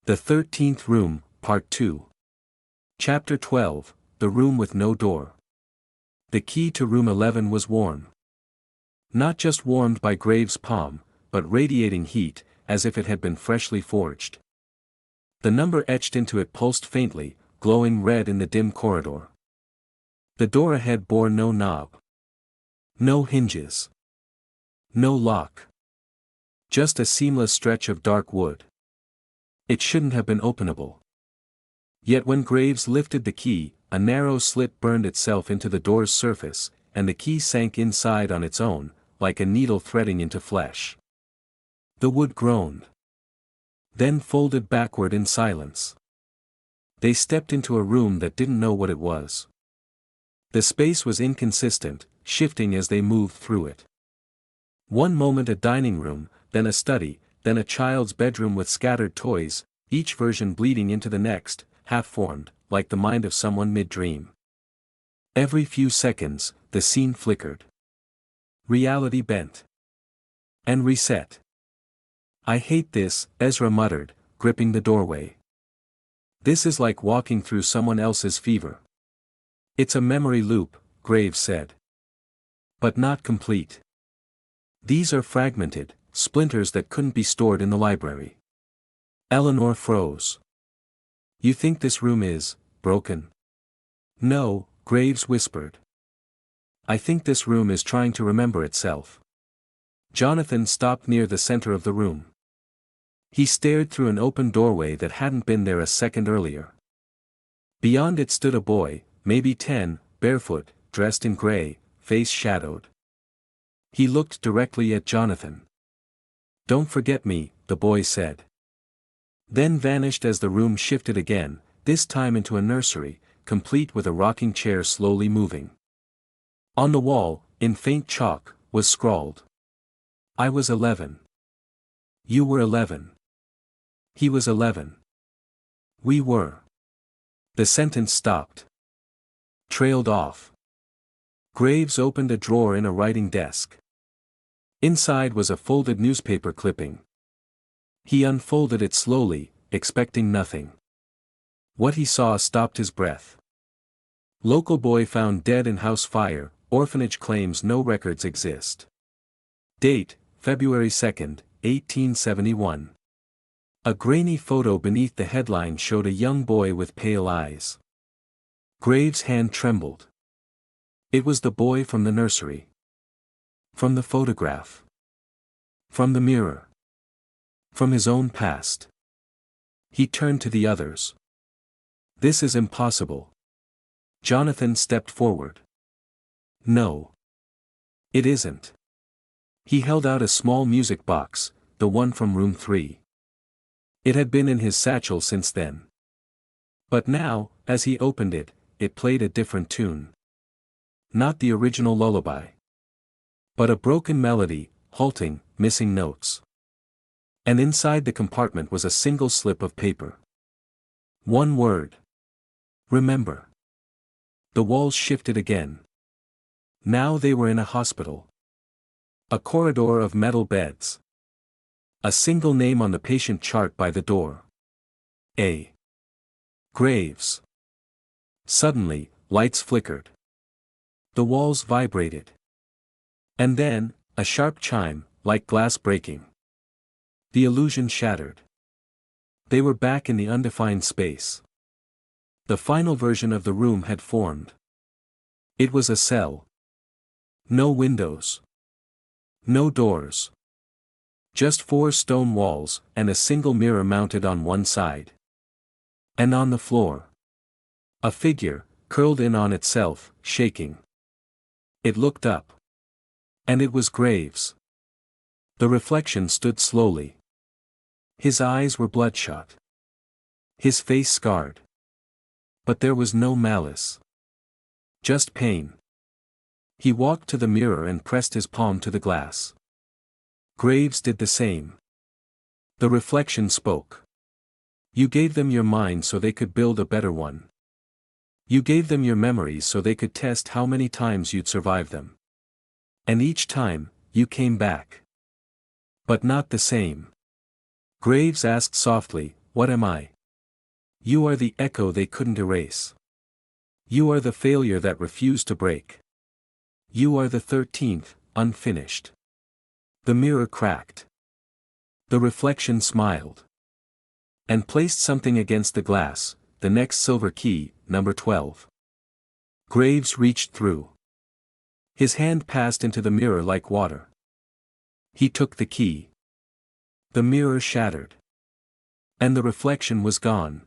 The 13th Room, Part 2. Chapter 12, The Room with No Door. The key to room 11 was warm. Not just warmed by Graves' palm, but radiating heat, as if it had been freshly forged. The number etched into it pulsed faintly, glowing red in the dim corridor. The door ahead bore no knob. No hinges. No lock. Just a seamless stretch of dark wood. It shouldn't have been openable. Yet when Graves lifted the key, a narrow slit burned itself into the door's surface, and the key sank inside on its own, like a needle threading into flesh. The wood groaned. Then folded backward in silence. They stepped into a room that didn't know what it was. The space was inconsistent, shifting as they moved through it. One moment a dining room, then a study, then a child's bedroom with scattered toys, each version bleeding into the next, half-formed, like the mind of someone mid-dream. Every few seconds, the scene flickered. Reality bent. And reset. "I hate this," Ezra muttered, gripping the doorway. "This is like walking through someone else's fever." "It's a memory loop," Graves said. "But not complete. These are fragmented, splinters that couldn't be stored in the library." Eleanor froze. "You think this room is broken?" "No," Graves whispered. "I think this room is trying to remember itself." Jonathan stopped near the center of the room. He stared through an open doorway that hadn't been there a second earlier. Beyond it stood a boy, maybe 10, barefoot, dressed in gray, face shadowed. He looked directly at Jonathan. "Don't forget me," the boy said. Then vanished as the room shifted again, this time into a nursery, complete with a rocking chair slowly moving. On the wall, in faint chalk, was scrawled, "I was 11. You were 11. He was 11. We were." The sentence stopped. Trailed off. Graves opened a drawer in a writing desk. Inside was a folded newspaper clipping. He unfolded it slowly, expecting nothing. What he saw stopped his breath. "Local boy found dead in house fire, orphanage claims no records exist." Date, February 2, 1871. A grainy photo beneath the headline showed a young boy with pale eyes. Graves' hand trembled. It was the boy from the nursery. From the photograph. From the mirror. From his own past. He turned to the others. "This is impossible." Jonathan stepped forward. "No. It isn't." He held out a small music box, the one from room 3. It had been in his satchel since then. But now, as he opened it, it played a different tune. Not the original lullaby. But a broken melody, halting, missing notes. And inside the compartment was a single slip of paper. One word. "Remember." The walls shifted again. Now they were in a hospital. A corridor of metal beds. A single name on the patient chart by the door. A. Graves. Suddenly, lights flickered. The walls vibrated. And then, a sharp chime, like glass breaking. The illusion shattered. They were back in the undefined space. The final version of the room had formed. It was a cell. No windows. No doors. Just 4 stone walls, and a single mirror mounted on one side. And on the floor, a figure, curled in on itself, shaking. It looked up. And it was Graves. The reflection stood slowly. His eyes were bloodshot. His face scarred. But there was no malice. Just pain. He walked to the mirror and pressed his palm to the glass. Graves did the same. The reflection spoke. "You gave them your mind so they could build a better one. You gave them your memories so they could test how many times you'd survive them. And each time, you came back. But not the same." Graves asked softly, What am I? You are the echo they couldn't erase. You are the failure that refused to break. You are the 13th, unfinished. The mirror cracked. The reflection smiled. And placed something against the glass, the next silver key, number 12. Graves reached through. His hand passed into the mirror like water. He took the key. The mirror shattered. And the reflection was gone.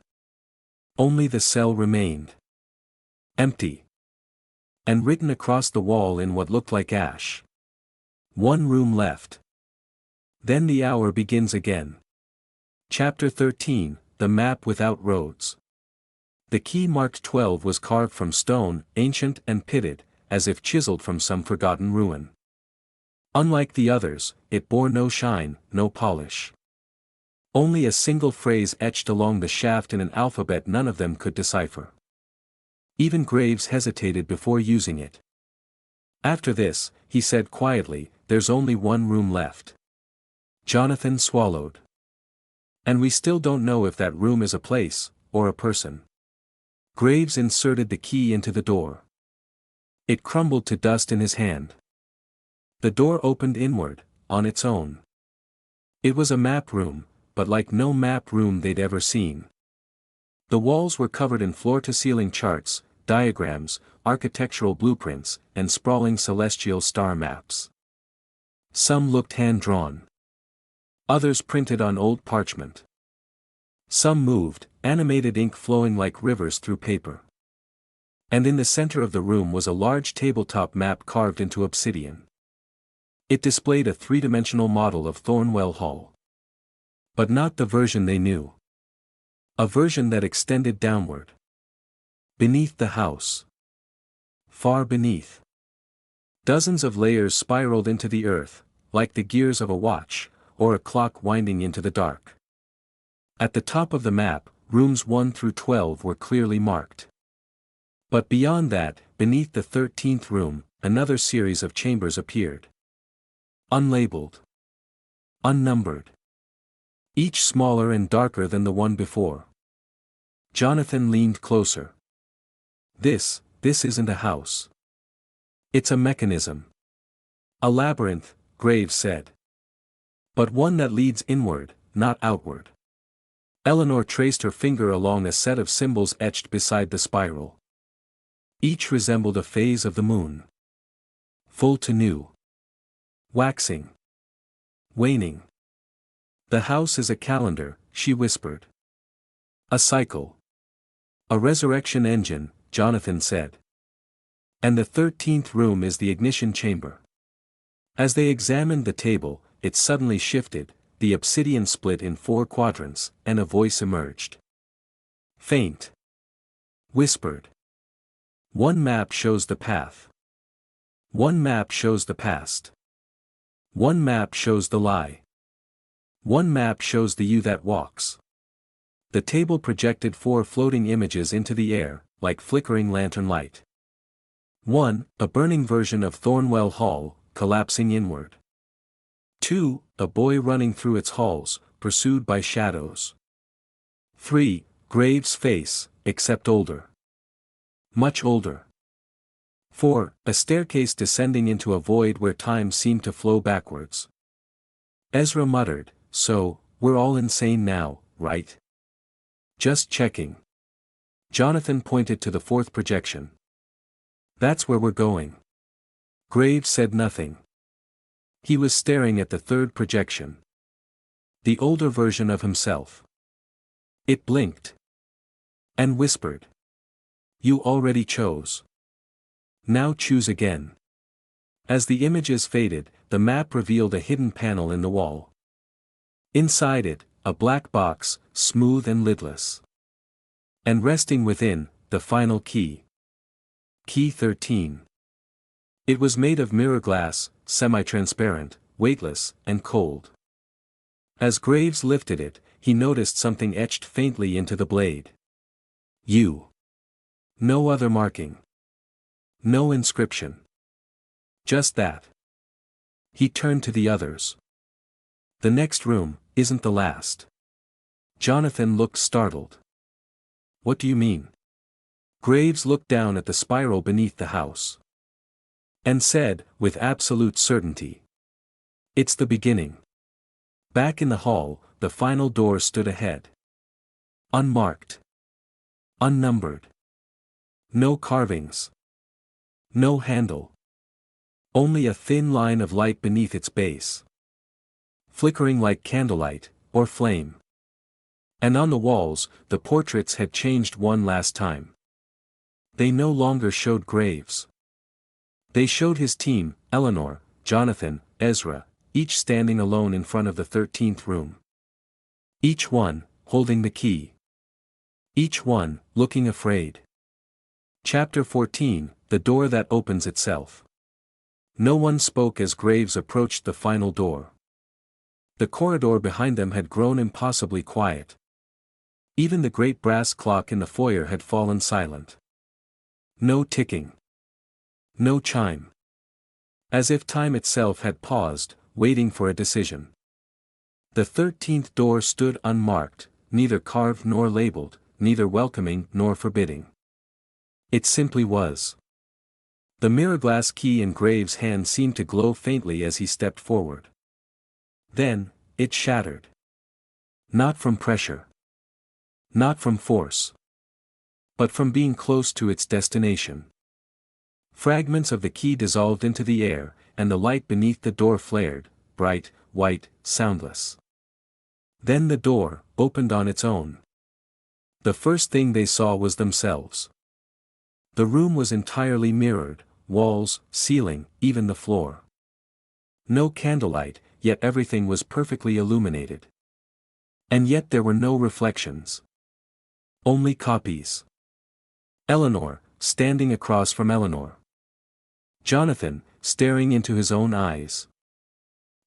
Only the cell remained. Empty. And written across the wall in what looked like ash. One room left. Then the hour begins again. Chapter 13, The Map Without Roads. The key marked 12 was carved from stone, ancient and pitted, as if chiseled from some forgotten ruin. Unlike the others, it bore no shine, no polish. Only a single phrase etched along the shaft in an alphabet none of them could decipher. Even Graves hesitated before using it. After this, he said quietly, there's only one room left. Jonathan swallowed. And we still don't know if that room is a place, or a person. Graves inserted the key into the door. It crumbled to dust in his hand. The door opened inward, on its own. It was a map room, but like no map room they'd ever seen. The walls were covered in floor-to-ceiling charts, diagrams, architectural blueprints, and sprawling celestial star maps. Some looked hand-drawn. Others printed on old parchment. Some moved, animated ink flowing like rivers through paper. And in the center of the room was a large tabletop map carved into obsidian. It displayed a three-dimensional model of Thornewell Hall. But not the version they knew. A version that extended downward. Beneath the house. Far beneath. Dozens of layers spiraled into the earth, like the gears of a watch, or a clock winding into the dark. At the top of the map, rooms 1 through 12 were clearly marked. But beyond that, beneath the 13th room, another series of chambers appeared. Unlabeled. Unnumbered. Each smaller and darker than the one before. Jonathan leaned closer. This isn't a house. It's a mechanism. A labyrinth, Graves said. But one that leads inward, not outward. Eleanor traced her finger along a set of symbols etched beside the spiral. Each resembled a phase of the moon. Full to new. Waxing. Waning. The house is a calendar, she whispered. A cycle. A resurrection engine, Jonathan said. And the 13th room is the ignition chamber. As they examined the table, it suddenly shifted, the obsidian split in 4 quadrants, and a voice emerged. Faint. Whispered. One map shows the path. One map shows the past. One map shows the lie. One map shows the you that walks. The table projected 4 floating images into the air, like flickering lantern light. 1, a burning version of Thornewell Hall, collapsing inward. 2, a boy running through its halls, pursued by shadows. 3, Graves' face, except older. Much older. 4, a staircase descending into a void where time seemed to flow backwards. Ezra muttered, so, we're all insane now, right? Just checking. Jonathan pointed to the 4th projection. That's where we're going. Graves said nothing. He was staring at the 3rd projection. The older version of himself. It blinked. And whispered. You already chose. Now choose again. As the images faded, the map revealed a hidden panel in the wall. Inside it, a black box, smooth and lidless. And resting within, the final key. Key 13. It was made of mirror glass, semi-transparent, weightless, and cold. As Graves lifted it, he noticed something etched faintly into the blade. You. No other marking. No inscription. Just that. He turned to the others. The next room isn't the last. Jonathan looked startled. What do you mean? Graves looked down at the spiral beneath the house. And said, with absolute certainty. It's the beginning. Back in the hall, the final door stood ahead. Unmarked. Unnumbered. No carvings. No handle. Only a thin line of light beneath its base. Flickering like candlelight, or flame. And on the walls, the portraits had changed one last time. They no longer showed Graves. They showed his team, Eleanor, Jonathan, Ezra, each standing alone in front of the 13th room. Each one, holding the key. Each one, looking afraid. Chapter 14, The Door That Opens Itself. No one spoke as Graves approached the final door. The corridor behind them had grown impossibly quiet. Even the great brass clock in the foyer had fallen silent. No ticking. No chime. As if time itself had paused, waiting for a decision. The 13th door stood unmarked, neither carved nor labeled, neither welcoming nor forbidding. It simply was. The mirror-glass key in Graves' hand seemed to glow faintly as he stepped forward. Then, it shattered. Not from pressure. Not from force. But from being close to its destination. Fragments of the key dissolved into the air, and the light beneath the door flared, bright, white, soundless. Then the door opened on its own. The first thing they saw was themselves. The room was entirely mirrored, walls, ceiling, even the floor. No candlelight, yet everything was perfectly illuminated. And yet there were no reflections. Only copies. Eleanor, standing across from Eleanor. Jonathan, staring into his own eyes.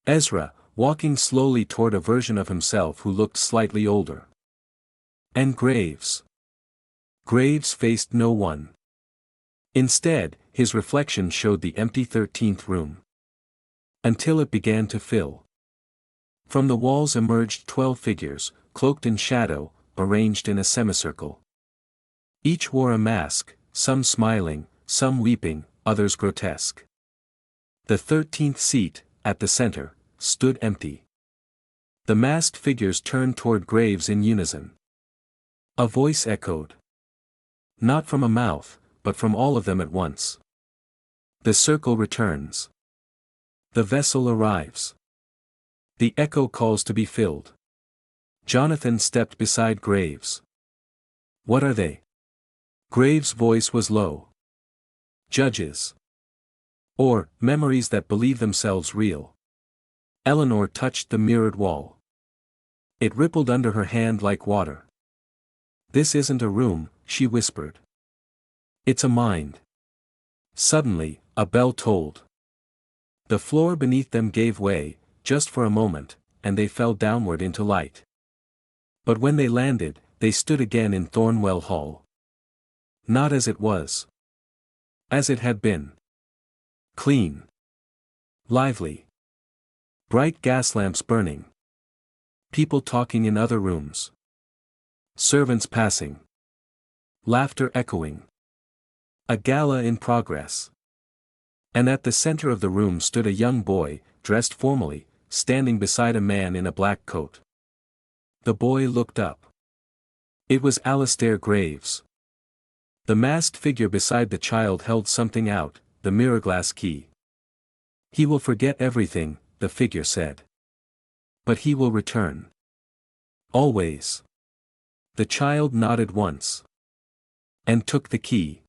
Ezra, walking slowly toward a version of himself who looked slightly older. And Graves. Graves faced no one. Instead, his reflection showed the empty 13th room. Until it began to fill. From the walls emerged 12 figures, cloaked in shadow, arranged in a semicircle. Each wore a mask, some smiling, some weeping, others grotesque. The 13th seat, at the center, stood empty. The masked figures turned toward Graves in unison. A voice echoed. Not from a mouth, but from all of them at once. The circle returns. The vessel arrives. The echo calls to be filled. Jonathan stepped beside Graves. What are they? Graves' voice was low. Judges. Or, memories that believe themselves real. Eleanor touched the mirrored wall. It rippled under her hand like water. This isn't a room, she whispered. It's a mind. Suddenly, a bell tolled. The floor beneath them gave way, just for a moment, and they fell downward into light. But when they landed, they stood again in Thornewell Hall. Not as it was. As it had been. Clean. Lively. Bright gas lamps burning. People talking in other rooms. Servants passing. Laughter echoing. A gala in progress. And at the center of the room stood a young boy, dressed formally, standing beside a man in a black coat. The boy looked up. It was Alistair Graves. The masked figure beside the child held something out, the mirror-glass key. He will forget everything, the figure said. But he will return. Always. The child nodded once. And took the key.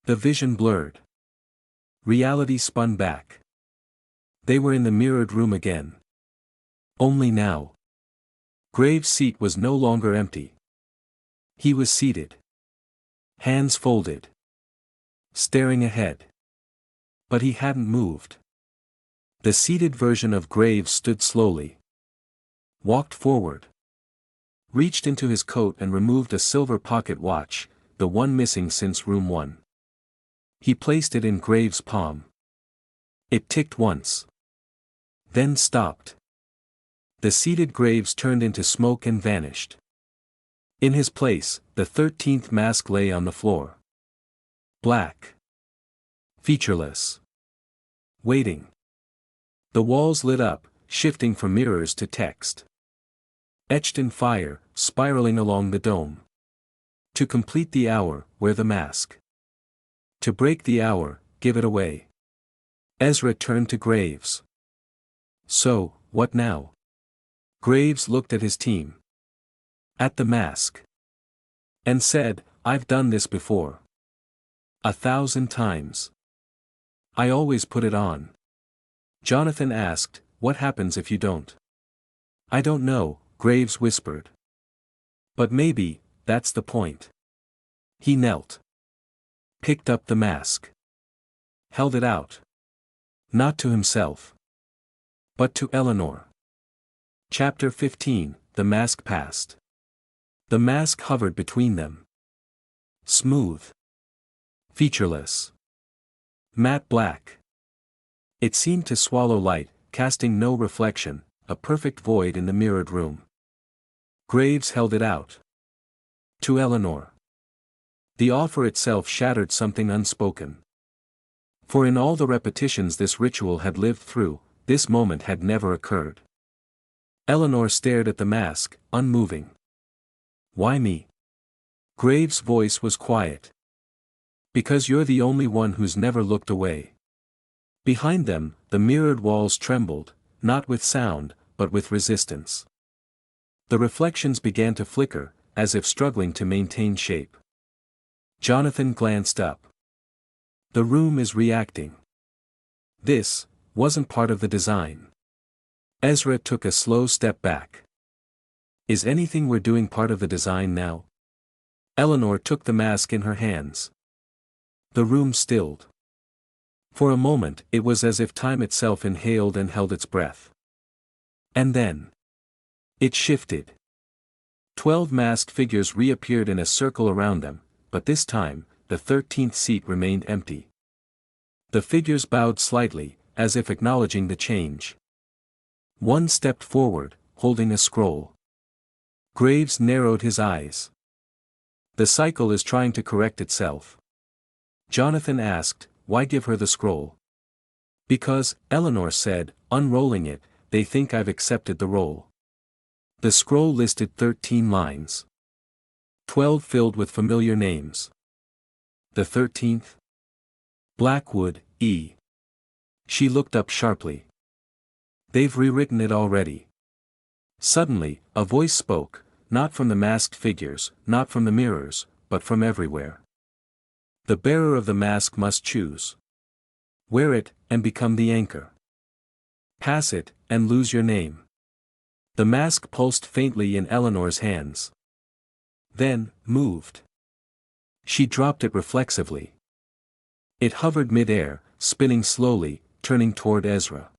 The vision blurred. Reality spun back. They were in the mirrored room again. Only now. Graves' seat was no longer empty. He was seated. Hands folded. Staring ahead. But he hadn't moved. The seated version of Graves stood slowly. Walked forward. Reached into his coat and removed a silver pocket watch, the one missing since room 1. He placed it in Graves' palm. It ticked once. Then stopped. The seated Graves turned into smoke and vanished. In his place, the 13th mask lay on the floor. Black. Featureless. Waiting. The walls lit up, shifting from mirrors to text. Etched in fire, spiraling along the dome. To complete the hour, wear the mask. To break the hour, give it away. Ezra turned to Graves. So, what now? Graves looked at his team. At the mask. And said, I've done this before. 1,000 times. I always put it on. Jonathan asked, what happens if you don't? I don't know, Graves whispered. But maybe, that's the point. He knelt. Picked up the mask. Held it out. Not to himself. But to Eleanor. Chapter 15, The mask passed. The mask hovered between them. Smooth. Featureless. Matte black. It seemed to swallow light, casting no reflection, a perfect void in the mirrored room. Graves held it out. To Eleanor. The offer itself shattered something unspoken. For in all the repetitions this ritual had lived through, this moment had never occurred. Eleanor stared at the mask, unmoving. Why me? Graves' voice was quiet. Because you're the only one who's never looked away. Behind them, the mirrored walls trembled, not with sound, but with resistance. The reflections began to flicker, as if struggling to maintain shape. Jonathan glanced up. The room is reacting. This wasn't part of the design. Ezra took a slow step back. Is anything we're doing part of the design now? Eleanor took the mask in her hands. The room stilled. For a moment it was as if time itself inhaled and held its breath. And then it shifted. 12 masked figures reappeared in a circle around them, but this time, the 13th seat remained empty. The figures bowed slightly, as if acknowledging the change. One stepped forward, holding a scroll. Graves narrowed his eyes. The cycle is trying to correct itself. Jonathan asked, why give her the scroll? Because, Eleanor said, unrolling it, they think I've accepted the role. The scroll listed 13 lines. 12 filled with familiar names. The 13th? Blackwood, E. She looked up sharply. They've rewritten it already. Suddenly, a voice spoke, not from the masked figures, not from the mirrors, but from everywhere. The bearer of the mask must choose. Wear it, and become the anchor. Pass it, and lose your name. The mask pulsed faintly in Eleanor's hands. Then, moved. She dropped it reflexively. It hovered mid-air, spinning slowly, turning toward Ezra.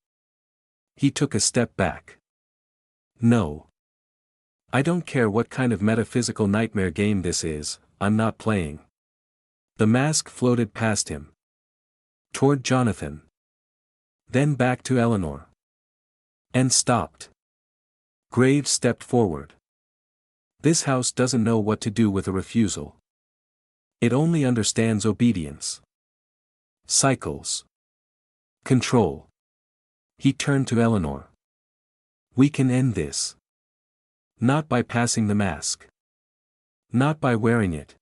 He took a step back. No. I don't care what kind of metaphysical nightmare game this is, I'm not playing. The mask floated past him. Toward Jonathan. Then back to Eleanor. And stopped. Graves stepped forward. This house doesn't know what to do with a refusal. It only understands obedience. Cycles. Control. He turned to Eleanor. We can end this. Not by passing the mask. Not by wearing it.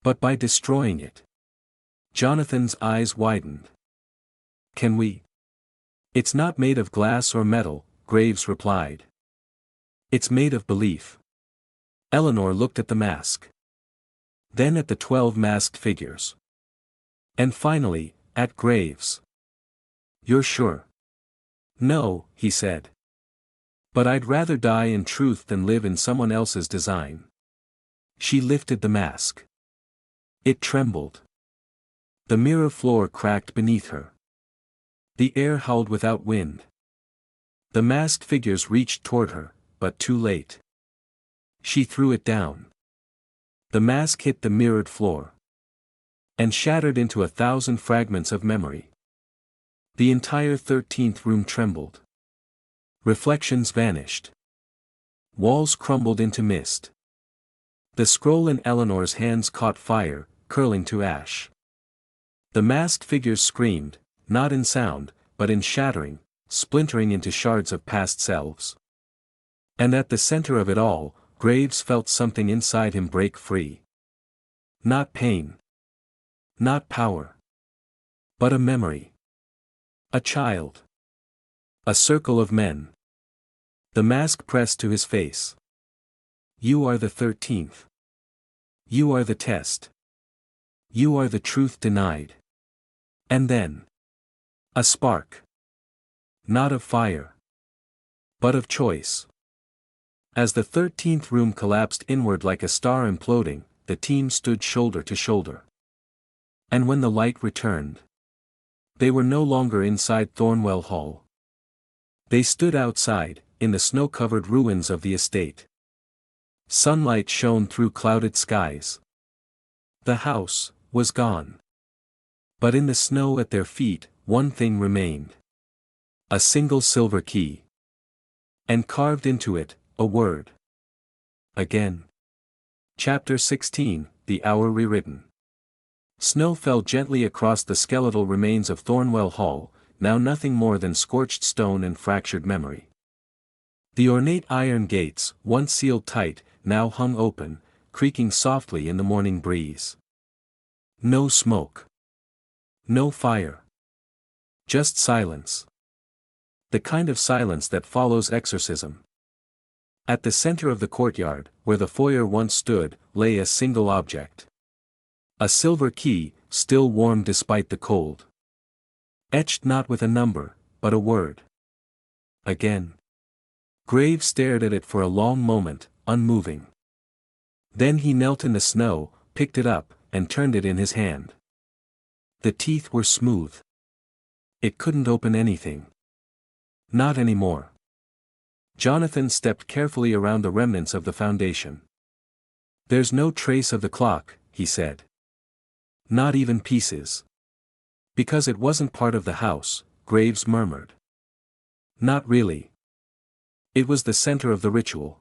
But by destroying it. Jonathan's eyes widened. Can we? It's not made of glass or metal, Graves replied. It's made of belief. Eleanor looked at the mask. Then at the 12 masked figures. And finally, at Graves. You're sure? No, he said. But I'd rather die in truth than live in someone else's design. She lifted the mask. It trembled. The mirror floor cracked beneath her. The air howled without wind. The masked figures reached toward her, but too late. She threw it down. The mask hit the mirrored floor. And shattered into 1,000 fragments of memory. The entire 13th room trembled. Reflections vanished. Walls crumbled into mist. The scroll in Eleanor's hands caught fire, curling to ash. The masked figures screamed, not in sound, but in shattering, splintering into shards of past selves. And at the center of it all, Graves felt something inside him break free. Not pain. Not power. But a memory. A child. A circle of men. The mask pressed to his face. You are the 13th. You are the test. You are the truth denied. And then. A spark. Not of fire. But of choice. As the 13th room collapsed inward like a star imploding, the team stood shoulder to shoulder. And when the light returned, they were no longer inside Thornewell Hall. They stood outside, in the snow-covered ruins of the estate. Sunlight shone through clouded skies. The house was gone. But in the snow at their feet, one thing remained. A single silver key. And carved into it, a word. Again. Chapter 16, The Hour Rewritten. Snow fell gently across the skeletal remains of Thornewell Hall, now nothing more than scorched stone and fractured memory. The ornate iron gates, once sealed tight, now hung open, creaking softly in the morning breeze. No smoke. No fire. Just silence. The kind of silence that follows exorcism. At the center of the courtyard, where the foyer once stood, lay a single object. A silver key, still warm despite the cold. Etched not with a number, but a word. Again. Graves stared at it for a long moment, unmoving. Then he knelt in the snow, picked it up, and turned it in his hand. The teeth were smooth. It couldn't open anything. Not anymore. Jonathan stepped carefully around the remnants of the foundation. There's no trace of the clock, he said. Not even pieces. Because it wasn't part of the house, Graves murmured. Not really. It was the center of the ritual.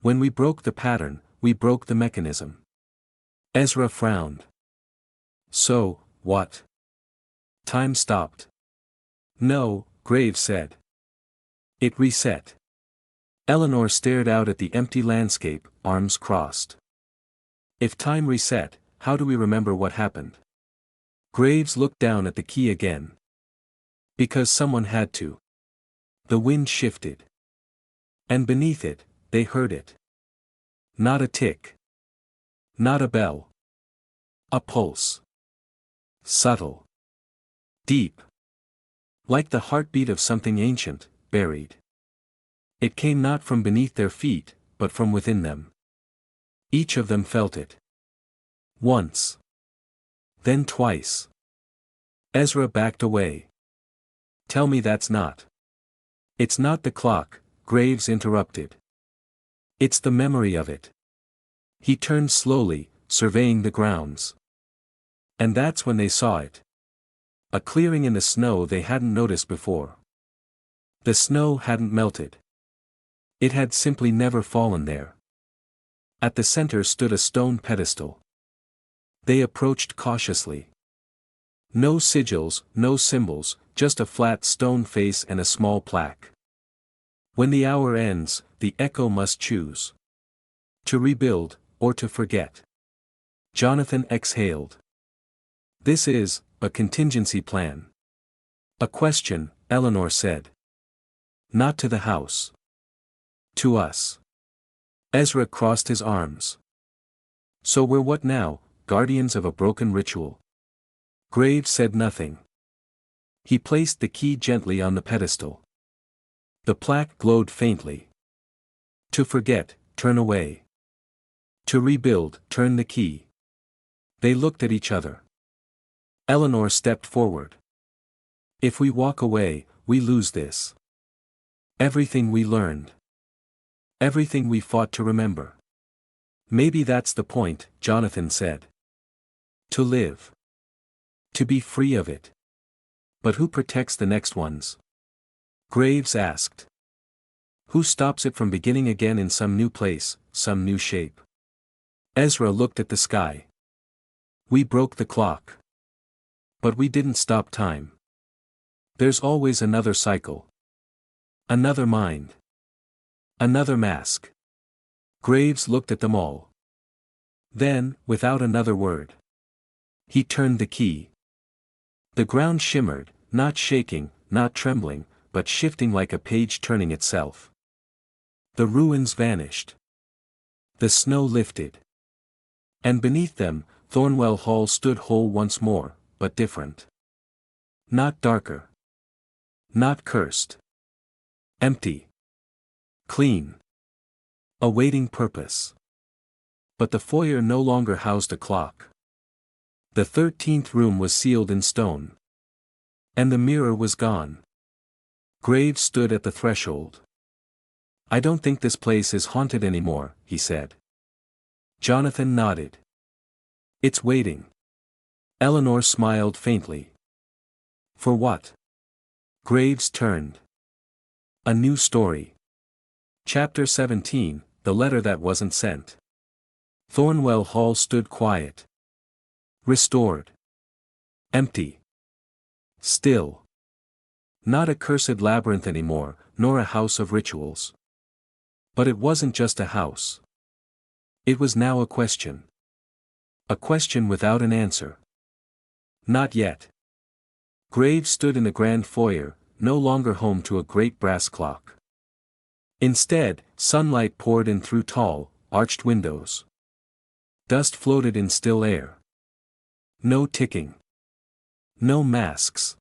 When we broke the pattern, we broke the mechanism. Ezra frowned. So, what? Time stopped. No, Graves said. It reset. Eleanor stared out at the empty landscape, arms crossed. If time reset, how do we remember what happened? Graves looked down at the key again. Because someone had to. The wind shifted. And beneath it, they heard it. Not a tick. Not a bell. A pulse. Subtle. Deep. Like the heartbeat of something ancient, buried. It came not from beneath their feet, but from within them. Each of them felt it. Once. Then twice. Ezra backed away. Tell me that's not. It's not the clock, Graves interrupted. It's the memory of it. He turned slowly, surveying the grounds. And that's when they saw it. A clearing in the snow they hadn't noticed before. The snow hadn't melted. It had simply never fallen there. At the center stood a stone pedestal. They approached cautiously. No sigils, no symbols, just a flat stone face and a small plaque. When the hour ends, the echo must choose. To rebuild, or to forget. Jonathan exhaled. This is a contingency plan. A question, Eleanor said. Not to the house. To us. Ezra crossed his arms. So we're what now, guardians of a broken ritual? Graves said nothing. He placed the key gently on the pedestal. The plaque glowed faintly. To forget, turn away. To rebuild, turn the key. They looked at each other. Eleanor stepped forward. If we walk away, we lose this. Everything we learned. Everything we fought to remember. Maybe that's the point, Jonathan said. To live. To be free of it. But who protects the next ones? Graves asked. Who stops it from beginning again in some new place, some new shape? Ezra looked at the sky. We broke the clock. But we didn't stop time. There's always another cycle. Another mind. Another mask. Graves looked at them all. Then, without another word, he turned the key. The ground shimmered, not shaking, not trembling, but shifting like a page turning itself. The ruins vanished. The snow lifted. And beneath them, Thornewell Hall stood whole once more, but different. Not darker. Not cursed. Empty. Clean. Awaiting purpose. But the foyer no longer housed a clock. The 13th room was sealed in stone. And the mirror was gone. Graves stood at the threshold. I don't think this place is haunted anymore, he said. Jonathan nodded. It's waiting. Eleanor smiled faintly. For what? Graves turned. A new story. Chapter 17, The Letter That Wasn't Sent. Thornewell Hall stood quiet. Restored. Empty. Still. Not a cursed labyrinth anymore, nor a house of rituals. But it wasn't just a house. It was now a question. A question without an answer. Not yet. Graves stood in the grand foyer, no longer home to a great brass clock. Instead, sunlight poured in through tall, arched windows. Dust floated in still air. No ticking. No masks.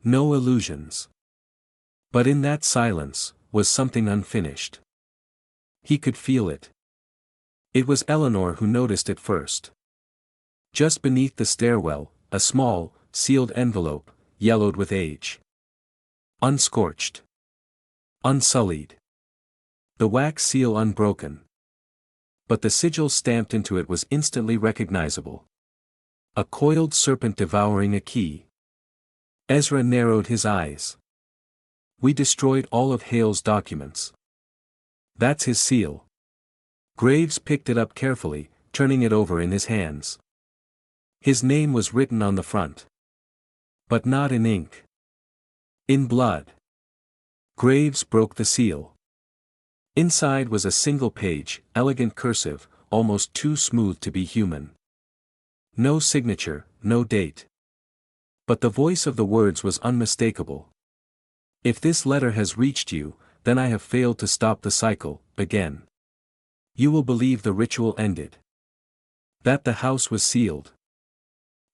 No illusions. But in that silence, was something unfinished. He could feel it. It was Eleanor who noticed it first. Just beneath the stairwell, a small, sealed envelope, yellowed with age. Unscorched. Unsullied. The wax seal unbroken. But the sigil stamped into it was instantly recognizable. A coiled serpent devouring a key. Ezra narrowed his eyes. We destroyed all of Hale's documents. That's his seal. Graves picked it up carefully, turning it over in his hands. His name was written on the front. But not in ink. In blood. Graves broke the seal. Inside was a single page, elegant cursive, almost too smooth to be human. No signature, no date. But the voice of the words was unmistakable. If this letter has reached you, then I have failed to stop the cycle, again. You will believe the ritual ended. That the house was sealed.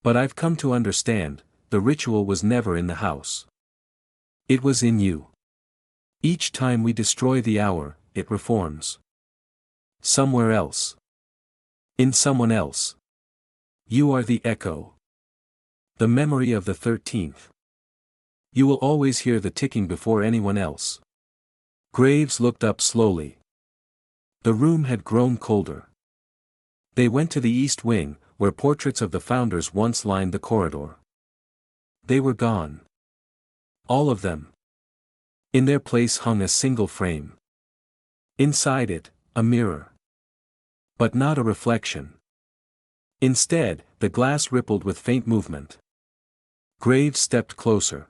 But I've come to understand, the ritual was never in the house. It was in you. Each time we destroy the hour, it reforms. Somewhere else. In someone else. You are the echo. The memory of the 13th. You will always hear the ticking before anyone else. Graves looked up slowly. The room had grown colder. They went to the east wing, where portraits of the founders once lined the corridor. They were gone. All of them. In their place hung a single frame. Inside it, a mirror. But not a reflection. Instead, the glass rippled with faint movement. Graves stepped closer.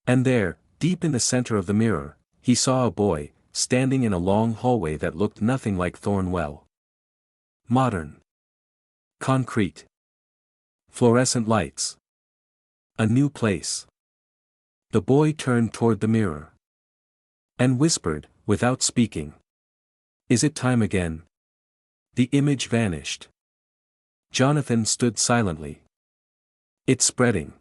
And there, deep in the center of the mirror, he saw a boy, standing in a long hallway that looked nothing like Thornewell. Modern. Concrete. Fluorescent lights. A new place. The boy turned toward the mirror. And whispered, without speaking. Is it time again? The image vanished. Jonathan stood silently. It's spreading.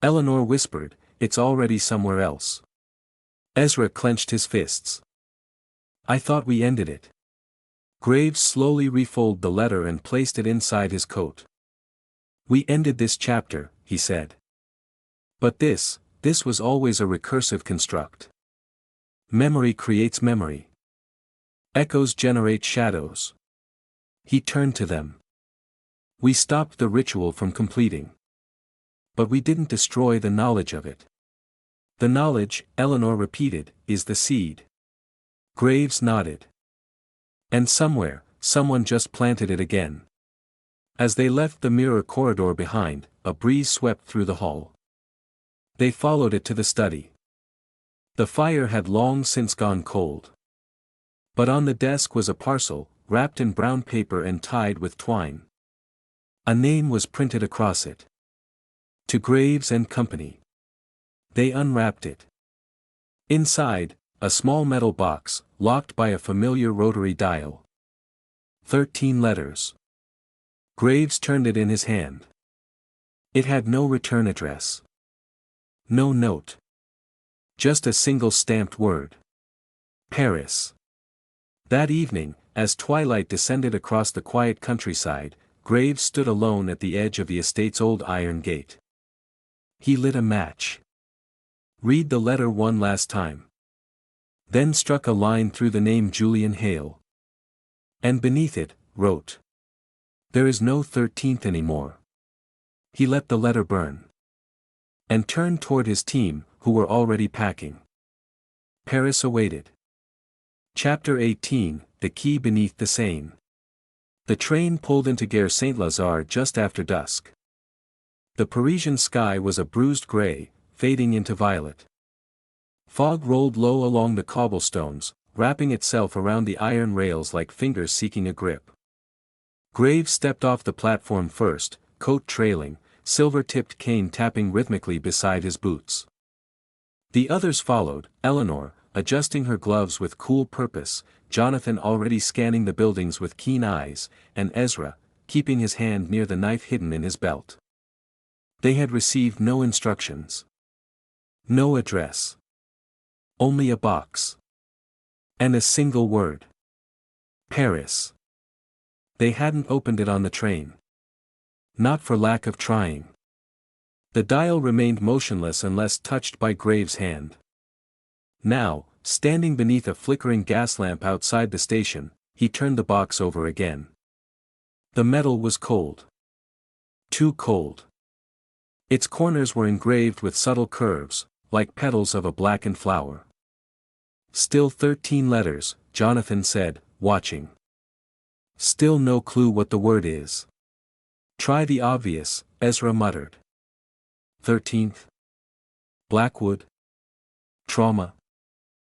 Eleanor whispered, it's already somewhere else. Ezra clenched his fists. I thought we ended it. Graves slowly refolded the letter and placed it inside his coat. We ended this chapter, he said. But this was always a recursive construct. Memory creates memory. Echoes generate shadows. He turned to them. We stopped the ritual from completing. But we didn't destroy the knowledge of it. The knowledge, Eleanor repeated, is the seed. Graves nodded. And somewhere, someone just planted it again. As they left the mirror corridor behind, a breeze swept through the hall. They followed it to the study. The fire had long since gone cold. But on the desk was a parcel, wrapped in brown paper and tied with twine. A name was printed across it. To Graves and Company. They unwrapped it. Inside, a small metal box, locked by a familiar rotary dial. 13 letters. Graves turned it in his hand. It had no return address. No note. Just a single stamped word. Paris. That evening, as twilight descended across the quiet countryside, Graves stood alone at the edge of the estate's old iron gate. He lit a match. Read the letter one last time. Then struck a line through the name Julian Hale. And beneath it, wrote. There is no 13th anymore. He let the letter burn. And turned toward his team, who were already packing. Paris awaited. Chapter 18, The Key Beneath the Seine. The train pulled into Gare Saint-Lazare just after dusk. The Parisian sky was a bruised gray, fading into violet. Fog rolled low along the cobblestones, wrapping itself around the iron rails like fingers seeking a grip. Graves stepped off the platform first, coat trailing, silver-tipped cane tapping rhythmically beside his boots. The others followed, Eleanor, adjusting her gloves with cool purpose, Jonathan already scanning the buildings with keen eyes, and Ezra, keeping his hand near the knife hidden in his belt. They had received no instructions. No address. Only a box. And a single word. Paris. They hadn't opened it on the train. Not for lack of trying. The dial remained motionless unless touched by Graves' hand. Now, standing beneath a flickering gas lamp outside the station, he turned the box over again. The metal was cold. Too cold. Its corners were engraved with subtle curves, like petals of a blackened flower. Still 13 letters, Jonathan said, watching. Still no clue what the word is. Try the obvious, Ezra muttered. 13th. Blackwood. Trauma.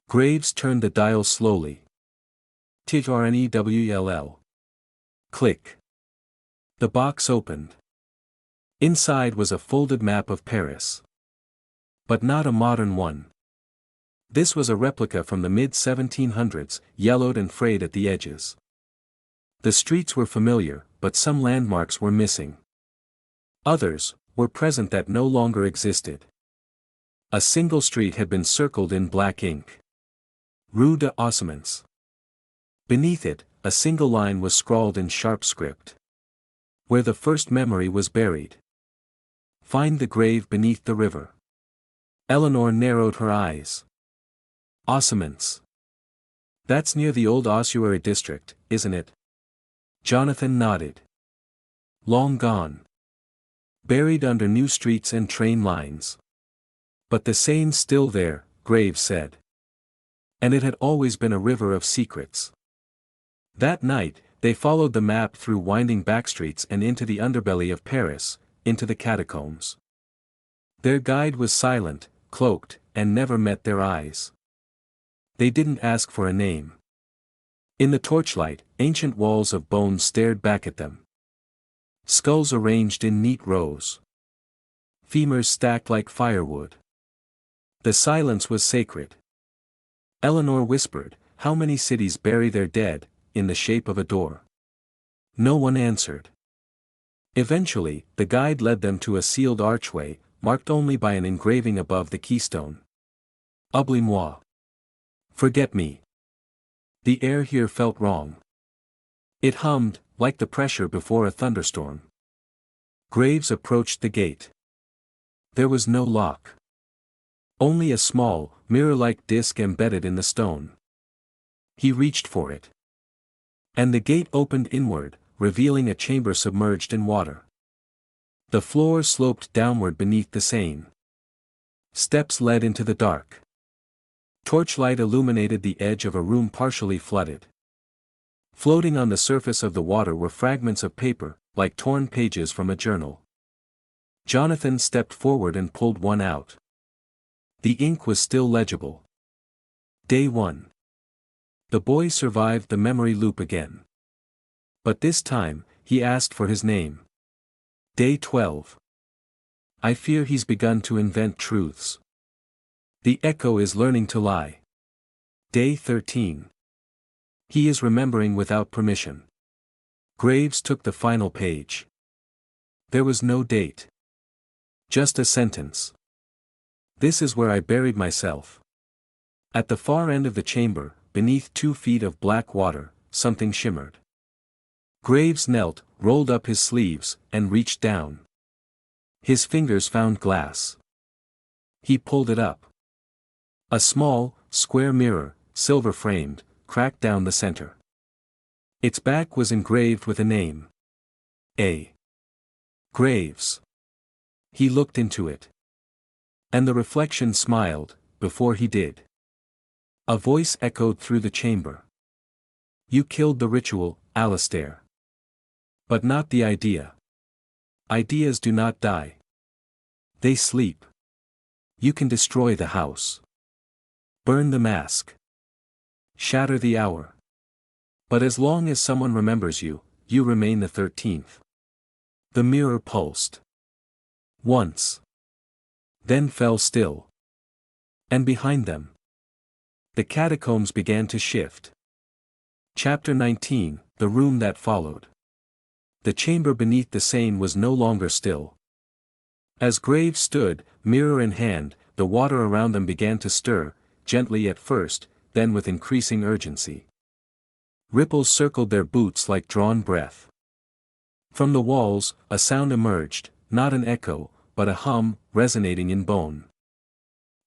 Graves turned the dial slowly. Trnewell. Click. The box opened. Inside was a folded map of Paris. But not a modern one. This was a replica from the mid-1700s, yellowed and frayed at the edges. The streets were familiar, but some landmarks were missing. Others were present that no longer existed. A single street had been circled in black ink. Rue de Ossements. Beneath it, a single line was scrawled in sharp script. Where the first memory was buried. Find the grave beneath the river. Eleanor narrowed her eyes. Ossements. That's near the old ossuary district, isn't it? Jonathan nodded. Long gone. Buried under new streets and train lines. But the Seine's still there, Graves said. And it had always been a river of secrets. That night, they followed the map through winding backstreets and into the underbelly of Paris, into the catacombs. Their guide was silent, cloaked, and never met their eyes. They didn't ask for a name. In the torchlight, ancient walls of bone stared back at them. Skulls arranged in neat rows. Femurs stacked like firewood. The silence was sacred. Eleanor whispered, "How many cities bury their dead, in the shape of a door?" No one answered. Eventually, the guide led them to a sealed archway, marked only by an engraving above the keystone. Oublie-moi. Forget me. The air here felt wrong. It hummed, like the pressure before a thunderstorm. Graves approached the gate. There was no lock. Only a small, mirror-like disc embedded in the stone. He reached for it. And the gate opened inward, revealing a chamber submerged in water. The floor sloped downward beneath the Seine. Steps led into the dark. Torchlight illuminated the edge of a room partially flooded. Floating on the surface of the water were fragments of paper, like torn pages from a journal. Jonathan stepped forward and pulled one out. The ink was still legible. Day 1. The boy survived the memory loop again. But this time, he asked for his name. Day 12. I fear he's begun to invent truths. The echo is learning to lie. Day 13. He is remembering without permission. Graves took the final page. There was no date. Just a sentence. This is where I buried myself. At the far end of the chamber, beneath 2 feet of black water, something shimmered. Graves knelt, rolled up his sleeves, and reached down. His fingers found glass. He pulled it up. A small, square mirror, silver-framed, cracked down the center. Its back was engraved with a name. A. Graves. He looked into it. And the reflection smiled, before he did. A voice echoed through the chamber. You killed the ritual, Alistair. But not the idea. Ideas do not die. They sleep. You can destroy the house. Burn the mask. Shatter the hour. But as long as someone remembers you, you remain the 13th. The mirror pulsed. Once. Then fell still. And behind them, the catacombs began to shift. Chapter 19, The Room That Followed. The chamber beneath the Seine was no longer still. As Graves stood, mirror in hand, the water around them began to stir, gently at first, then with increasing urgency. Ripples circled their boots like drawn breath. From the walls, a sound emerged, not an echo, but a hum, resonating in bone.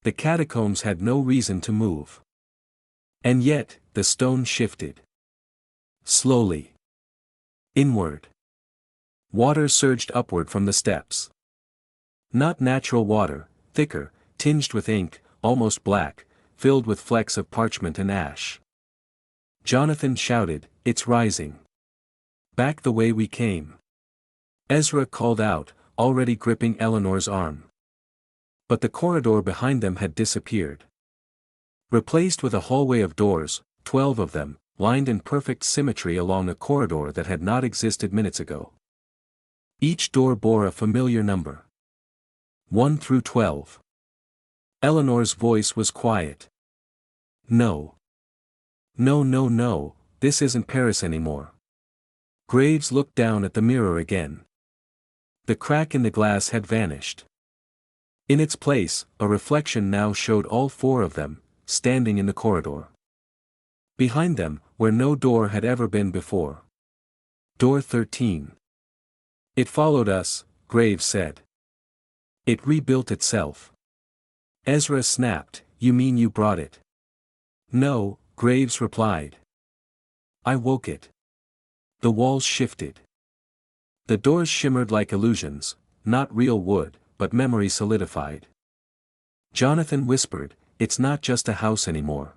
The catacombs had no reason to move. And yet, the stone shifted. Slowly. Inward. Water surged upward from the steps. Not natural water, thicker, tinged with ink, almost black, filled with flecks of parchment and ash. Jonathan shouted, It's rising. Back the way we came. Ezra called out, already gripping Eleanor's arm. But the corridor behind them had disappeared. Replaced with a hallway of doors, 12 of them, lined in perfect symmetry along a corridor that had not existed minutes ago. Each door bore a familiar number. 1 through 12. Eleanor's voice was quiet. No. No, this isn't Paris anymore. Graves looked down at the mirror again. The crack in the glass had vanished. In its place, a reflection now showed all 4 of them, standing in the corridor. Behind them, where no door had ever been before. Door 13. It followed us, Graves said. It rebuilt itself. Ezra snapped, You mean you brought it? No, Graves replied. I woke it. The walls shifted. The doors shimmered like illusions, not real wood, but memory solidified. Jonathan whispered, It's not just a house anymore.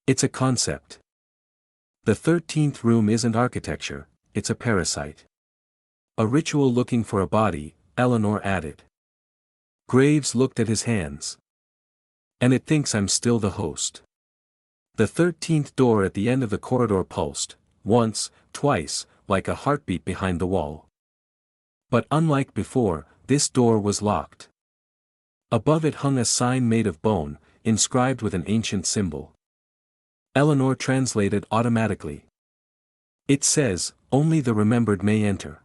It's a concept. The 13th room isn't architecture, it's a parasite. A ritual looking for a body, Eleanor added. Graves looked at his hands. And it thinks I'm still the host. The 13th door at the end of the corridor pulsed, once, twice, like a heartbeat behind the wall. But unlike before, this door was locked. Above it hung a sign made of bone, inscribed with an ancient symbol. Eleanor translated automatically. It says, Only the remembered may enter.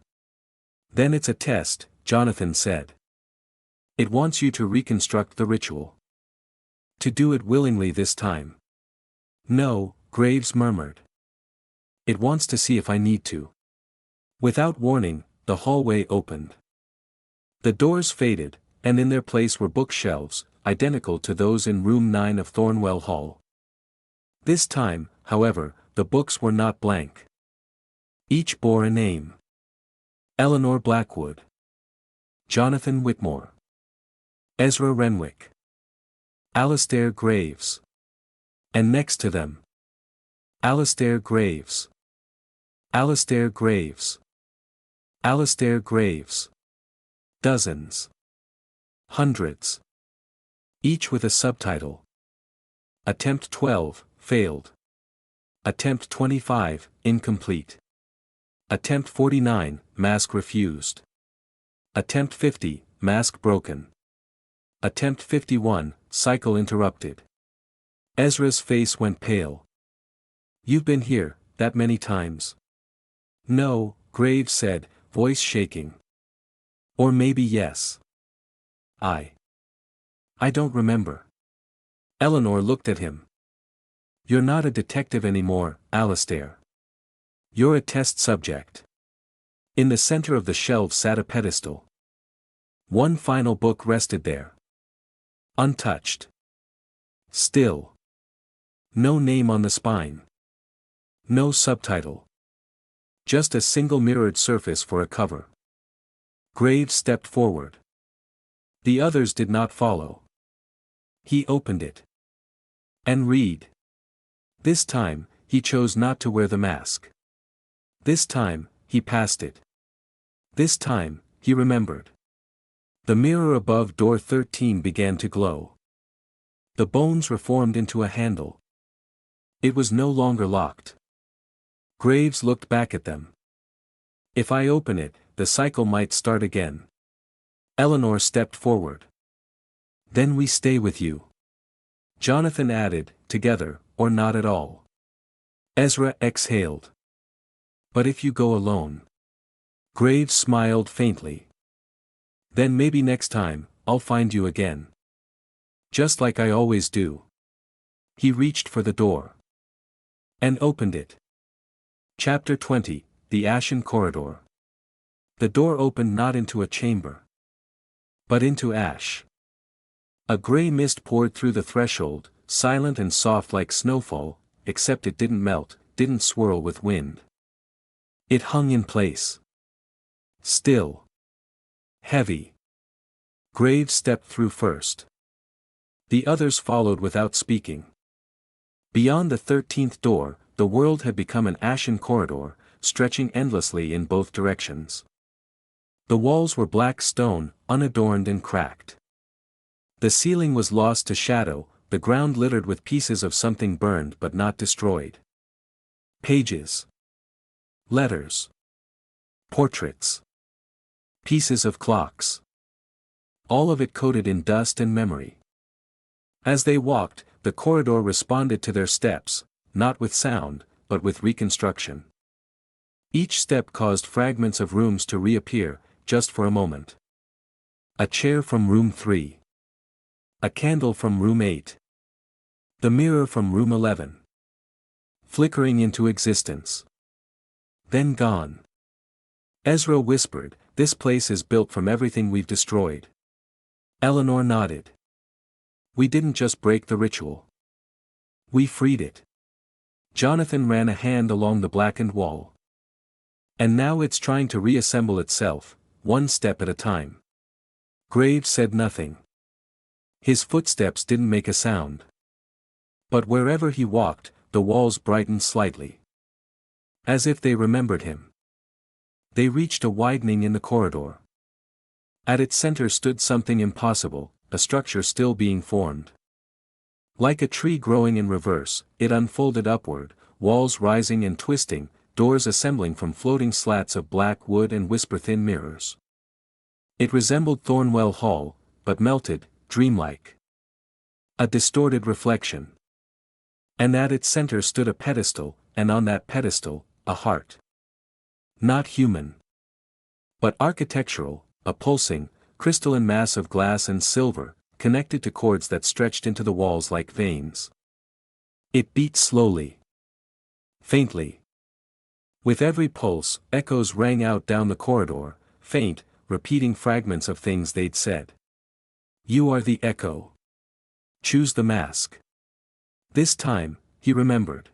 Then it's a test, Jonathan said. It wants you to reconstruct the ritual. To do it willingly this time. No, Graves murmured. It wants to see if I need to. Without warning, the hallway opened. The doors faded, and in their place were bookshelves, identical to those in room 9 of Thornewell Hall. This time, however, the books were not blank. Each bore a name. Eleanor Blackwood. Jonathan Whitmore. Ezra Renwick. Alistair Graves. And next to them. Alistair Graves. Alistair Graves. Alistair Graves. Dozens. Hundreds. Each with a subtitle. Attempt 12, failed. Attempt 25, incomplete. Attempt 49, mask refused. Attempt 50, mask broken. Attempt 51, cycle interrupted. Ezra's face went pale. You've been here, that many times? No, Graves said, voice shaking. Or maybe yes. I don't remember. Eleanor looked at him. You're not a detective anymore, Alistair. You're a test subject. In the center of the shelf sat a pedestal. One final book rested there. Untouched. Still. No name on the spine. No subtitle. Just a single mirrored surface for a cover. Graves stepped forward. The others did not follow. He opened it. And read. This time, he chose not to wear the mask. This time, he passed it. This time, he remembered. The mirror above door 13 began to glow. The bones reformed into a handle. It was no longer locked. Graves looked back at them. If I open it, the cycle might start again. Eleanor stepped forward. Then we stay with you. Jonathan added, together, or not at all. Ezra exhaled. But if you go alone? Graves smiled faintly. Then maybe next time, I'll find you again. Just like I always do. He reached for the door. And opened it. Chapter 20, The Ashen Corridor. The door opened not into a chamber. But into ash. A gray mist poured through the threshold, silent and soft like snowfall, except it didn't melt, didn't swirl with wind. It hung in place. Still. Heavy. Graves stepped through first. The others followed without speaking. Beyond the 13th door, the world had become an ashen corridor, stretching endlessly in both directions. The walls were black stone, unadorned and cracked. The ceiling was lost to shadow, the ground littered with pieces of something burned but not destroyed. Pages. Letters. Portraits. Pieces of clocks. All of it coated in dust and memory. As they walked, the corridor responded to their steps, not with sound, but with reconstruction. Each step caused fragments of rooms to reappear, just for a moment. A chair from room 3. A candle from room 8. The mirror from room 11. Flickering into existence. Then gone. Ezra whispered, "This place is built from everything we've destroyed." Eleanor nodded. "We didn't just break the ritual. We freed it." Jonathan ran a hand along the blackened wall. "And now it's trying to reassemble itself, one step at a time." Graves said nothing. His footsteps didn't make a sound. But wherever he walked, the walls brightened slightly. As if they remembered him. They reached a widening in the corridor. At its center stood something impossible, a structure still being formed. Like a tree growing in reverse, it unfolded upward, walls rising and twisting, doors assembling from floating slats of black wood and whisper-thin mirrors. It resembled Thornewell Hall, but melted, dreamlike. A distorted reflection. And at its center stood a pedestal, and on that pedestal, a heart. Not human. But architectural, a pulsing, crystalline mass of glass and silver, connected to cords that stretched into the walls like veins. It beat slowly. Faintly. With every pulse, echoes rang out down the corridor, faint, repeating fragments of things they'd said. "You are the echo. Choose the mask." This time, he remembered.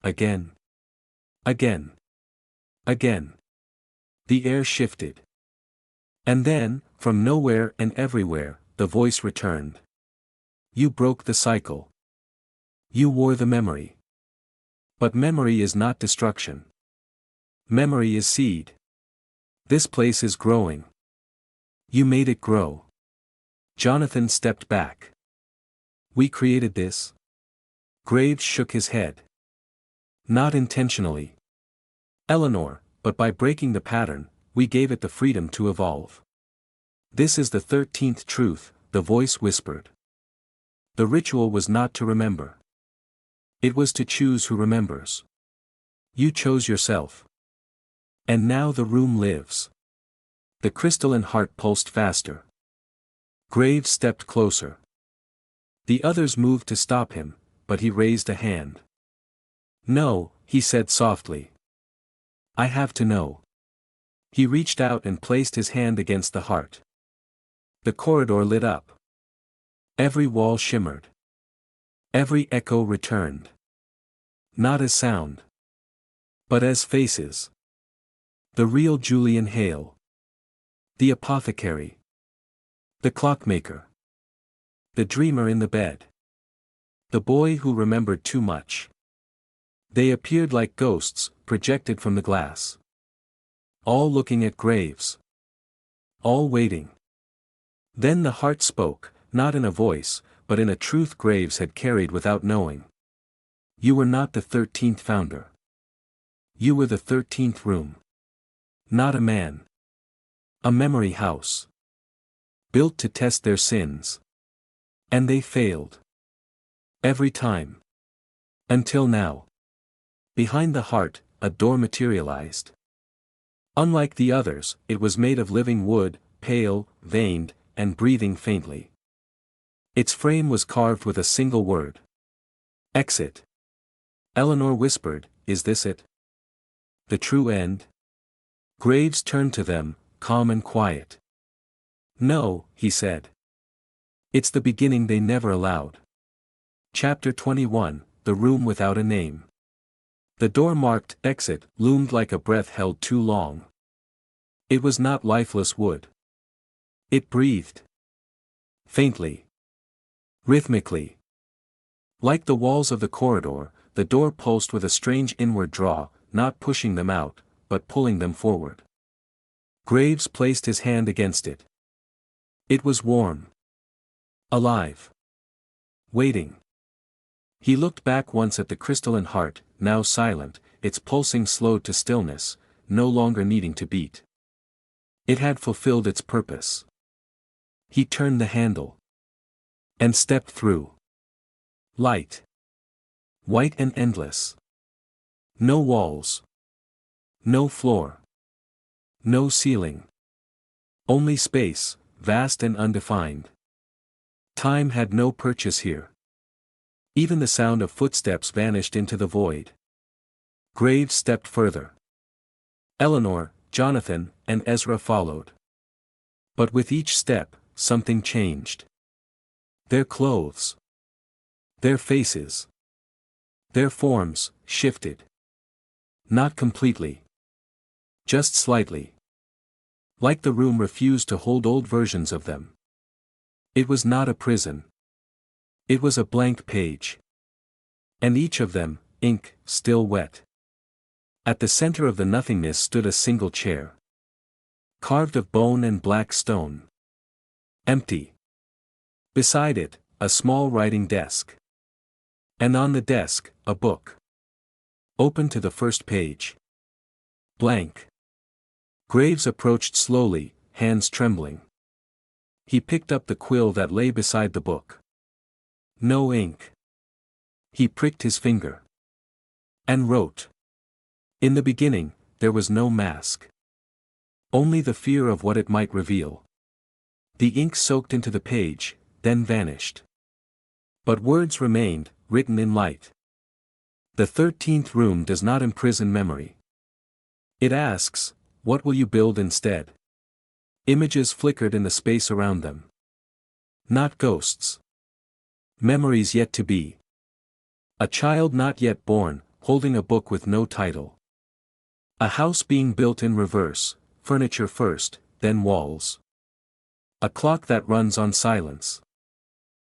Again. Again. Again. The air shifted. And then, from nowhere and everywhere, the voice returned. You broke the cycle. You wore the memory. But memory is not destruction. Memory is seed. This place is growing. You made it grow. Jonathan stepped back. We created this? Graves shook his head. Not intentionally, Eleanor, but by breaking the pattern, we gave it the freedom to evolve. This is the 13th truth, the voice whispered. The ritual was not to remember. It was to choose who remembers. You chose yourself. And now the room lives. The crystalline heart pulsed faster. Graves stepped closer. The others moved to stop him, but he raised a hand. No, he said softly. I have to know. He reached out and placed his hand against the heart. The corridor lit up. Every wall shimmered. Every echo returned. Not as sound, but as faces. The real Julian Hale. The apothecary. The clockmaker. The dreamer in the bed. The boy who remembered too much. They appeared like ghosts, projected from the glass. All looking at Graves. All waiting. Then the heart spoke, not in a voice, but in a truth Graves had carried without knowing. You were not the 13th founder. You were the 13th room. Not a man. A memory house. Built to test their sins. And they failed. Every time. Until now. Behind the heart, a door materialized. Unlike the others, it was made of living wood, pale, veined, and breathing faintly. Its frame was carved with a single word. Exit. Eleanor whispered, is this it? The true end? Graves turned to them, calm and quiet. No, he said. It's the beginning they never allowed. Chapter 21, The Room Without a Name. The door marked exit loomed like a breath held too long. It was not lifeless wood. It breathed. Faintly. Rhythmically. Like the walls of the corridor, the door pulsed with a strange inward draw, not pushing them out, but pulling them forward. Graves placed his hand against it. It was warm. Alive. Waiting. He looked back once at the crystalline heart, now silent, its pulsing slowed to stillness, no longer needing to beat. It had fulfilled its purpose. He turned the handle. And stepped through. Light. White and endless. No walls. No floor. No ceiling. Only space, vast and undefined. Time had no purchase here. Even the sound of footsteps vanished into the void. Graves stepped further. Eleanor, Jonathan, and Ezra followed. But with each step, something changed. Their clothes. Their faces. Their forms, shifted. Not completely. Just slightly. Like the room refused to hold old versions of them. It was not a prison. It was a blank page. And each of them, ink, still wet. At the center of the nothingness stood a single chair. Carved of bone and black stone. Empty. Beside it, a small writing desk. And on the desk, a book. Open to the first page. Blank. Graves approached slowly, hands trembling. He picked up the quill that lay beside the book. No ink. He pricked his finger. And wrote. In the beginning, there was no mask. Only the fear of what it might reveal. The ink soaked into the page, then vanished. But words remained, written in light. The 13th room does not imprison memory. It asks, what will you build instead? Images flickered in the space around them. Not ghosts. Memories yet to be. A child not yet born, holding a book with no title. A house being built in reverse, furniture first, then walls. A clock that runs on silence.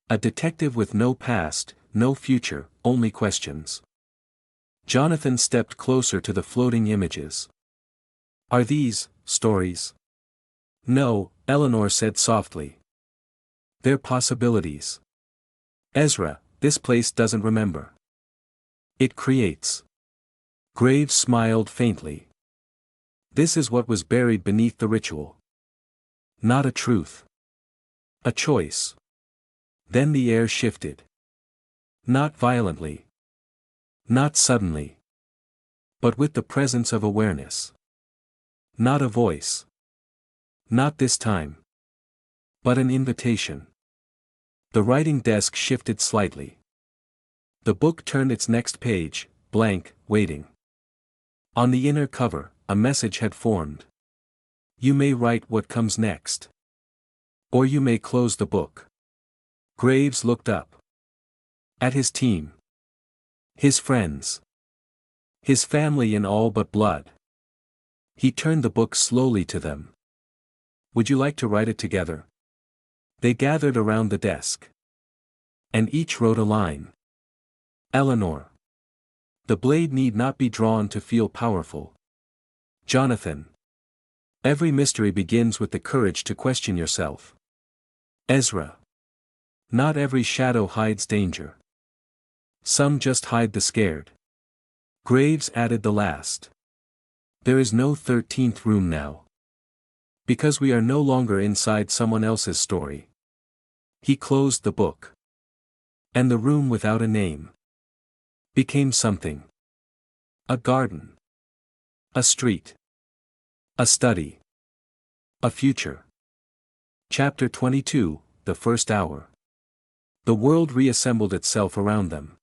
A detective with no past, no future, only questions. Jonathan stepped closer to the floating images. Are these stories? No, Eleanor said softly. They're possibilities. Ezra, this place doesn't remember. It creates. Graves smiled faintly. This is what was buried beneath the ritual. Not a truth. A choice. Then the air shifted. Not violently. Not suddenly. But with the presence of awareness. Not a voice. Not this time. But an invitation. The writing desk shifted slightly. The book turned its next page, blank, waiting. On the inner cover, a message had formed. You may write what comes next. Or you may close the book. Graves looked up. At his team. His friends. His family in all but blood. He turned the book slowly to them. Would you like to write it together? They gathered around the desk. And each wrote a line. Eleanor. The blade need not be drawn to feel powerful. Jonathan. Every mystery begins with the courage to question yourself. Ezra. Not every shadow hides danger. Some just hide the scared. Graves added the last. There is no 13th room now. Because we are no longer inside someone else's story. He closed the book. And the room without a name became something. A garden. A street. A study. A future. Chapter 22, The First Hour. The world reassembled itself around them.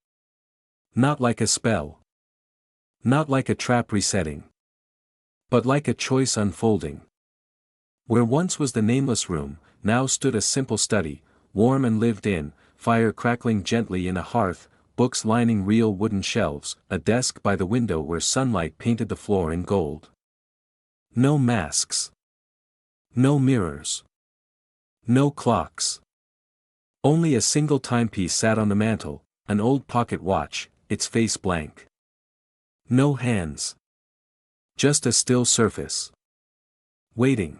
Not like a spell. Not like a trap resetting. But like a choice unfolding. Where once was the nameless room, now stood a simple study, warm and lived in, fire crackling gently in a hearth, books lining real wooden shelves, a desk by the window where sunlight painted the floor in gold. No masks. No mirrors. No clocks. Only a single timepiece sat on the mantel, an old pocket watch, its face blank. No hands. Just a still surface. Waiting.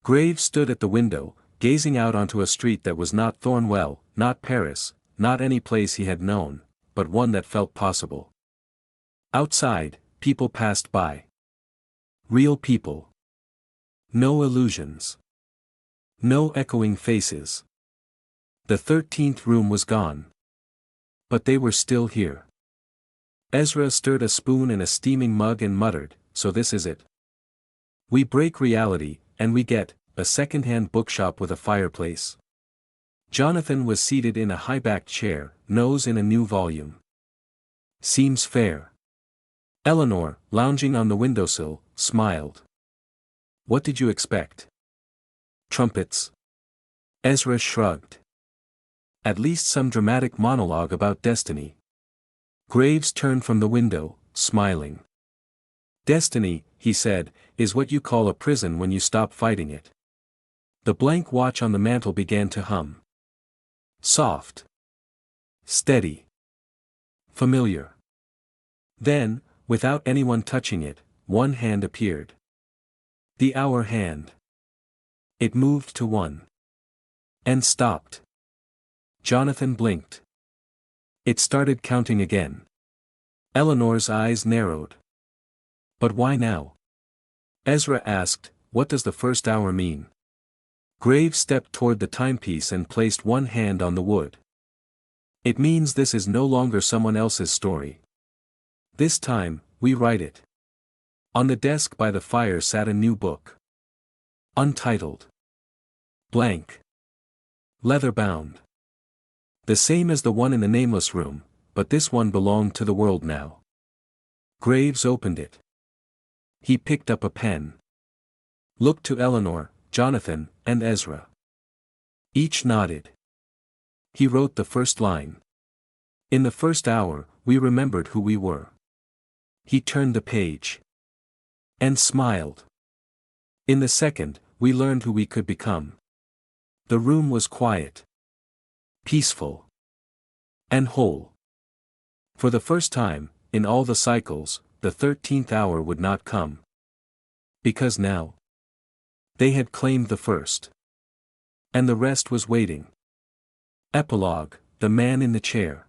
Graves stood at the window, gazing out onto a street that was not Thornwell, not Paris, not any place he had known, but one that felt possible. Outside, people passed by. Real people. No illusions. No echoing faces. The 13th room was gone. But they were still here. Ezra stirred a spoon in a steaming mug and muttered, so this is it. We break reality, and we get a second-hand bookshop with a fireplace. Jonathan was seated in a high-backed chair, nose in a new volume. Seems fair. Eleanor, lounging on the windowsill, smiled. What did you expect? Trumpets. Ezra shrugged. At least some dramatic monologue about destiny. Graves turned from the window, smiling. Destiny, he said, is what you call a prison when you stop fighting it. The blank watch on the mantel began to hum. Soft. Steady. Familiar. Then, without anyone touching it, one hand appeared. The hour hand. It moved to 1. And stopped. Jonathan blinked. It started counting again. Eleanor's eyes narrowed. But why now? Ezra asked, what does the first hour mean? Graves stepped toward the timepiece and placed one hand on the wood. It means this is no longer someone else's story. This time, we write it. On the desk by the fire sat a new book. Untitled. Blank. Leather-bound. The same as the one in the nameless room, but this one belonged to the world now. Graves opened it. He picked up a pen. Looked to Eleanor, Jonathan, and Ezra. Each nodded. He wrote the first line. In the first hour, we remembered who we were. He turned the page. And smiled. In the second, we learned who we could become. The room was quiet, peaceful, and whole. For the first time, in all the cycles, the 13th hour would not come. Because now, they had claimed the first. And the rest was waiting. Epilogue: The Man in the Chair.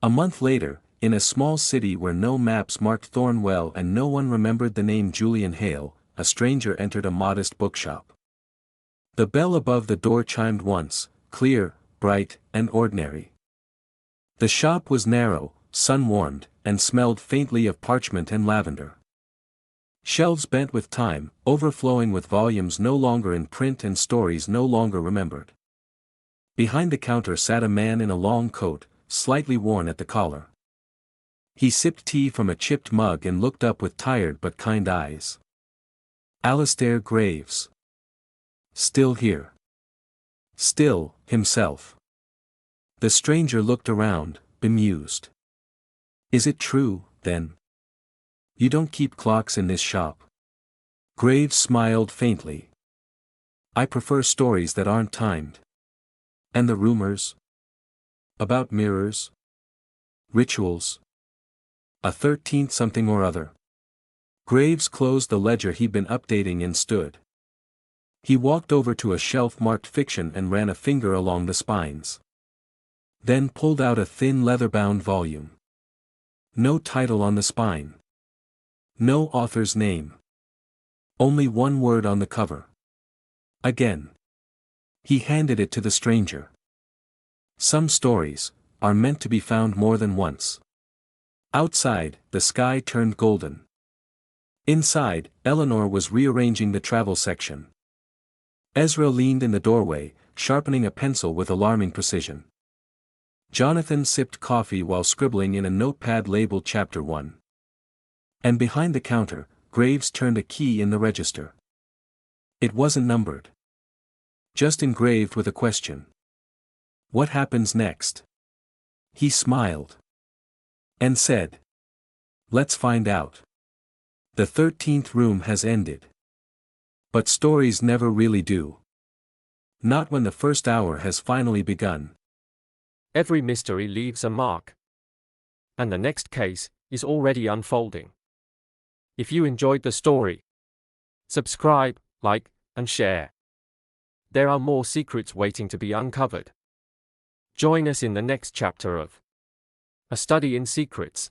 A month later, in a small city where no maps marked Thornwell and no one remembered the name Julian Hale, a stranger entered a modest bookshop. The bell above the door chimed once, clear, bright, and ordinary. The shop was narrow, sun-warmed, and smelled faintly of parchment and lavender. Shelves bent with time, overflowing with volumes no longer in print and stories no longer remembered. Behind the counter sat a man in a long coat, slightly worn at the collar. He sipped tea from a chipped mug and looked up with tired but kind eyes. Alistair Graves. Still here. Still, himself. The stranger looked around, bemused. Is it true, then? You don't keep clocks in this shop? Graves smiled faintly. I prefer stories that aren't timed. And the rumors? About mirrors? Rituals? A 13th something or other. Graves closed the ledger he'd been updating and stood. He walked over to a shelf marked fiction and ran a finger along the spines. Then pulled out a thin leather-bound volume. No title on the spine. No author's name. Only one word on the cover. Again. He handed it to the stranger. Some stories are meant to be found more than once. Outside, the sky turned golden. Inside, Eleanor was rearranging the travel section. Ezra leaned in the doorway, sharpening a pencil with alarming precision. Jonathan sipped coffee while scribbling in a notepad labeled Chapter 1. And behind the counter, Graves turned a key in the register. It wasn't numbered. Just engraved with a question. What happens next? He smiled. And said. Let's find out. The 13th room has ended. But stories never really do. Not when the first hour has finally begun. Every mystery leaves a mark. And the next case is already unfolding. If you enjoyed the story, subscribe, like, and share. There are more secrets waiting to be uncovered. Join us in the next chapter of A Study in Secrets.